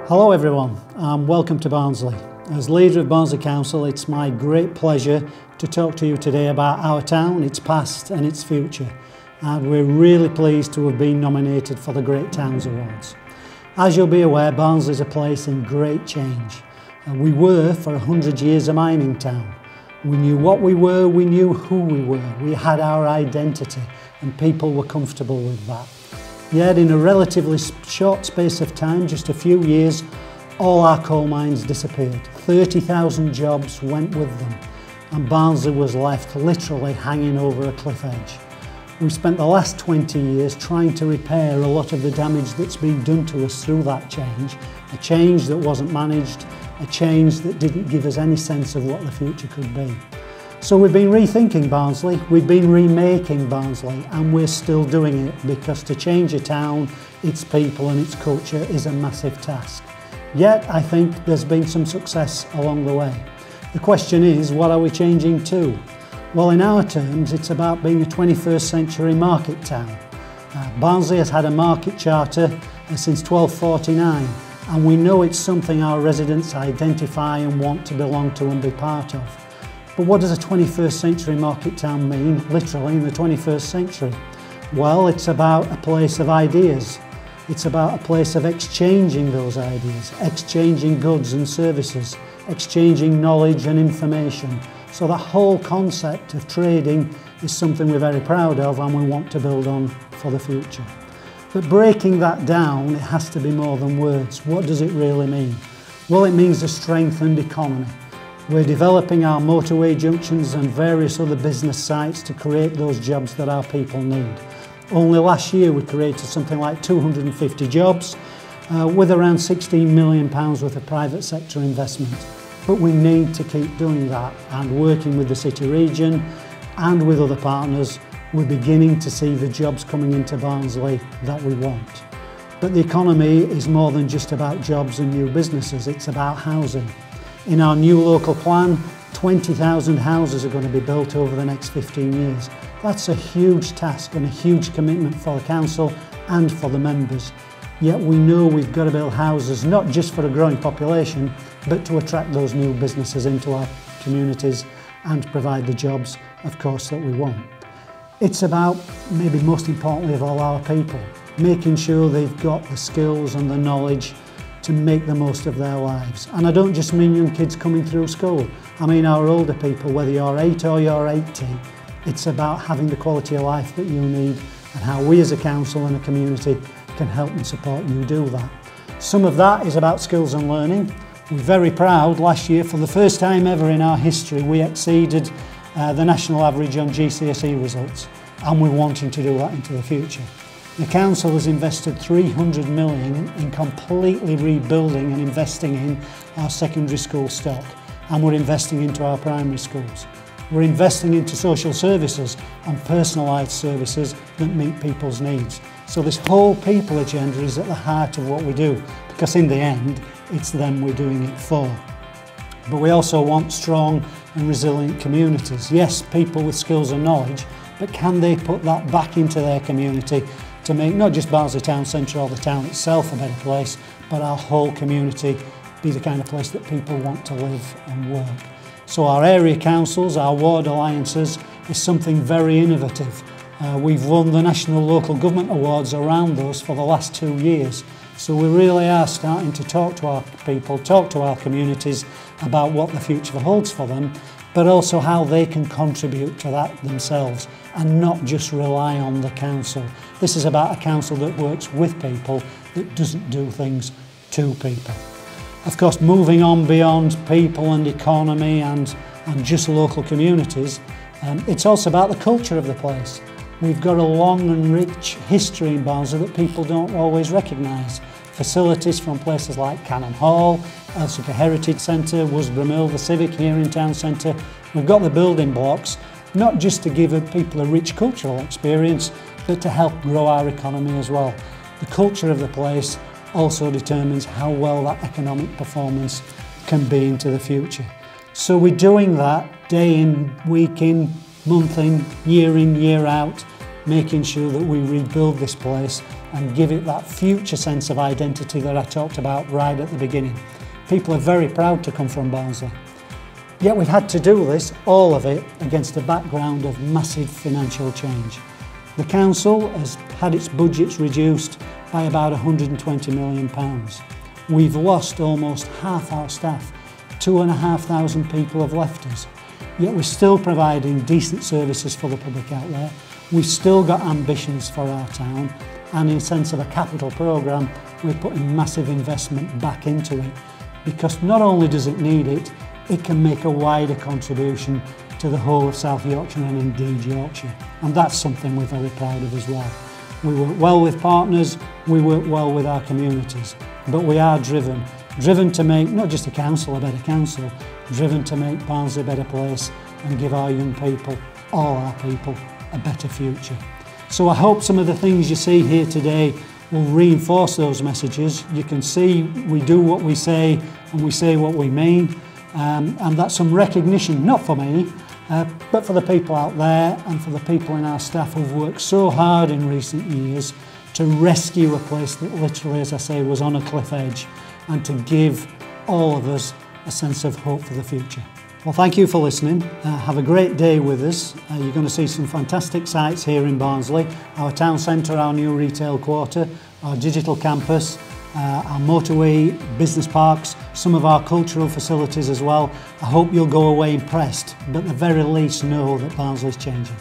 Hello everyone and welcome to Barnsley. As leader of Barnsley Council, it's my great pleasure to talk to you today about our town, its past and its future. And we're really pleased to have been nominated for the Great Towns Awards. As you'll be aware, Barnsley is a place in great change. We were for 100 years a mining town. We knew what we were, we knew who we were, we had our identity and people were comfortable with that. Yet in a relatively short space of time, just a few years, all our coal mines disappeared. 30,000 jobs went with them and Barnsley was left literally hanging over a cliff edge. We spent the last 20 years trying to repair a lot of the damage that's been done to us through that change, a change that wasn't managed, a change that didn't give us any sense of what the future could be. So we've been rethinking Barnsley, we've been remaking Barnsley, and we're still doing it because to change a town, its people and its culture is a massive task. Yet I think there's been some success along the way. The question is, what are we changing to? Well, in our terms, it's about being a 21st century market town. Barnsley has had a market charter since 1249, and we know it's something our residents identify and want to belong to and be part of. But what does a 21st century market town mean, literally in the 21st century? Well, it's about a place of ideas. It's about a place of exchanging those ideas, exchanging goods and services, exchanging knowledge and information. So that whole concept of trading is something we're very proud of and we want to build on for the future. But breaking that down, it has to be more than words. What does it really mean? Well, it means a strengthened economy. We're developing our motorway junctions and various other business sites to create those jobs that our people need. Only last year we created something like 250 jobs with around £16 million worth of private sector investment. But we need to keep doing that, and working with the city region and with other partners, we're beginning to see the jobs coming into Barnsley that we want. But the economy is more than just about jobs and new businesses, it's about housing. In our new local plan, 20,000 houses are going to be built over the next 15 years. That's a huge task and a huge commitment for the council and for the members. Yet we know we've got to build houses not just for a growing population, but to attract those new businesses into our communities and provide the jobs, of course, that we want. It's about, maybe most importantly of all, our people, making sure they've got the skills and the knowledge to make the most of their lives. And I don't just mean young kids coming through school. I mean our older people, whether you're 8 or you're 80, it's about having the quality of life that you need and how we as a council and a community can help and support you do that. Some of that is about skills and learning. We're very proud last year, for the first time ever in our history, we exceeded the national average on GCSE results, and we're wanting to do that into the future. The council has invested £300 million in completely rebuilding and investing in our secondary school stock, and we're investing into our primary schools. We're investing into social services and personalised services that meet people's needs. So this whole people agenda is at the heart of what we do, because in the end, it's them we're doing it for. But we also want strong and resilient communities. Yes, people with skills and knowledge, but can they put that back into their community to make not just Barnsley Town Centre or the town itself a better place, but our whole community be the kind of place that people want to live and work. So our area councils, our ward alliances, is something very innovative. We've won the National Local Government Awards around those for the last 2 years. So we really are starting to talk to our people, talk to our communities about what the future holds for them, but also how they can contribute to that themselves and not just rely on the council. This is about a council that works with people, that doesn't do things to people. Of course, moving on beyond people and economy and just local communities, it's also about the culture of the place. We've got a long and rich history in Barnsley that people don't always recognise. Facilities from places like Cannon Hall, Elsevier Heritage Centre, Worsborough Mill, the Civic here in Town Centre. We've got the building blocks, not just to give people a rich cultural experience, but to help grow our economy as well. The culture of the place also determines how well that economic performance can be into the future. So we're doing that day in, week in, month in, year out, making sure that we rebuild this place and give it that future sense of identity that I talked about right at the beginning. People are very proud to come from Barnsley. Yet we've had to do this, all of it, against a background of massive financial change. The council has had its budgets reduced by about £120 million. We've lost almost half our staff. 2,500 people have left us. Yet we're still providing decent services for the public out there. We've still got ambitions for our town, and in the sense of a capital programme, we're putting massive investment back into it, because not only does it need it, it can make a wider contribution to the whole of South Yorkshire and indeed Yorkshire. And that's something we're very proud of as well. We work well with partners, we work well with our communities, but we are driven to make not just a council a better council, driven to make Barnsley a better place and give our young people, all our people, a better future. So I hope some of the things you see here today will reinforce those messages. You can see we do what we say and we say what we mean, and that's some recognition, not for me, but for the people out there and for the people in our staff who've worked so hard in recent years to rescue a place that literally, as I say, was on a cliff edge, and to give all of us a sense of hope for the future. Well, thank you for listening. Have a great day with us. You're going to see some fantastic sites here in Barnsley. Our town centre, our new retail quarter, our digital campus, our motorway, business parks, some of our cultural facilities as well. I hope you'll go away impressed, but at the very least know that Barnsley's changing.